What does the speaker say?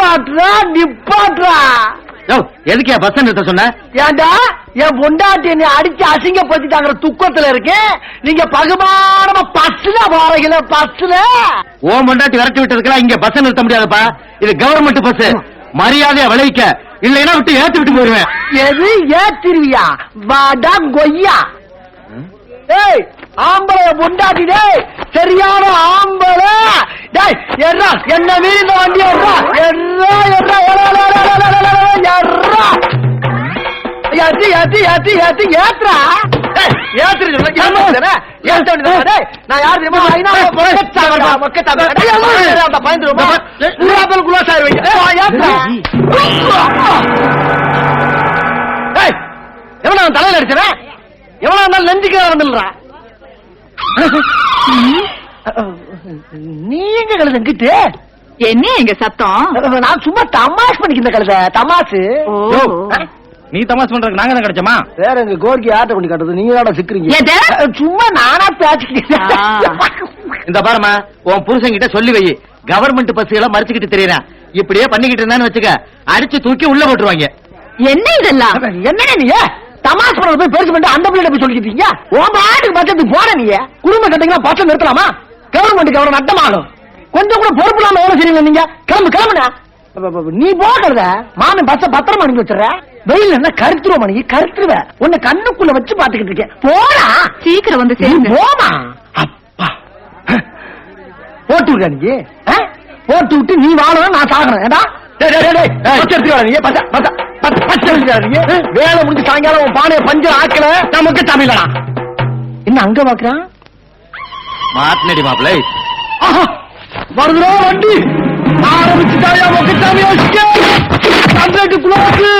நிப்பாட்றா நிப்பாட்றா. எதுக்கே பஸ் நிறுத்த சொன்ன? ஏண்டா என் பொண்டாட்டி என்னை அடிச்சு அசிங்கப்படுத்திட்டாங்கிற துக்கத்துல இருக்கேன். நீங்க பகுமானமா பஸ்ல போறீங்கள. பஸ்ல ஓ பொண்டாட்டி விரட்டி விட்டதுக்கெல்லாம் இங்க பஸ் நிறுத்த முடியாதுப்பா. இது கவர்மெண்ட் பஸ். மரியாதையா விளைவிக்க, இல்லைன்னா விட்டு ஏத்து விட்டு போயிருவேன். எது ஏத்திருவியா? வாடா கொய்யா. ஏய் ஆம்பளை பொண்டாட்டி டேய், சரியான ஆம்பளை டேய். எர்ரா என்ன மீறி இந்த வண்டி எர்ரா எர்ரா எர்ரா எர்ரா ஏத்தி ஏத்தி ஏத்தி ஏத்தி ஏத்ரா. நான் யாரு தெரியுமா? எவனா தலையில அடிச்சவன்? எவனா இருந்தாலும் நெஞ்சுக்கு வந்துடுறா. நீங்க கழுத கிட்டு என்ன எங்க சத்தம்? நான் சும்மா தமாஷ் பண்ணிக்கிற கழுத தமாசு. நீ தமாஸ் பண்றதுக்கு நாங்க தான் கிடைச்சோமா? வேற எங்க கோர்க்கி ஆட்ட பண்ணி காட்டுறது நீங்க தான் சிக்கிறீங்க. சும்மா நானா பேசிக்கிட்டேன். இந்த பாருமா, உன் புருஷன் கிட்ட சொல்லி வை, கவர்மெண்ட் பஸ்களை மறைச்சுக்கிட்டு தெரியறேன். இப்படியே பண்ணிக்கிட்டு இருந்தான்னு வச்சுக்க, அடிச்சு தூக்கி உள்ள போட்டுருவாங்க. என்ன இதெல்லாம்? என்ன நீ தமாஷ் பண்றது போய் பெருசு பண்ணி அந்த பிள்ளை போய் சொல்லிக்கிட்டீங்க. உன் பாட்டுக்கு பட்சத்துக்கு போன நீ குடும்ப கட்டிங்களா பச்சை நிறுத்தலாமா? கவர்மெண்ட்டுக்கு எவ்வளவு நட்டமாகும்? கொஞ்சம் கூட பொறுப்பு இல்லாம எவ்வளவு செய்றீங்க நீங்க? கிளம்பு கிளம்புனா நீ போடுறத மாமன் பச்சை பத்திரமா அனுப்பி வச்சுற. வெயில் என்ன கருத்துருவ மணி கருத்துருவ. உன்னை கண்ணுக்குள்ள வச்சு பாத்துக்கிட்டு இருக்கேன். போடா சீக்கிரம் வந்து சேருங்க. போமா. அப்பா போட்டு விடுற நீ. போட்டு விட்டு நீ வாழணும், நான் சாகணும். ஏடா வேலை முடிஞ்சு சாயங்காலம் உன் பானைய பஞ்சர் ஆக்கல நமக்கு தமிழனா என்ன அங்க பாக்குறான்? மாட்டினடி மாப்பிள்ளை. வருதுரோ வண்டி ஆரம்பிச்சுட்டாயா? மொக்கச்சாமி 100 கிலோமீட்டர்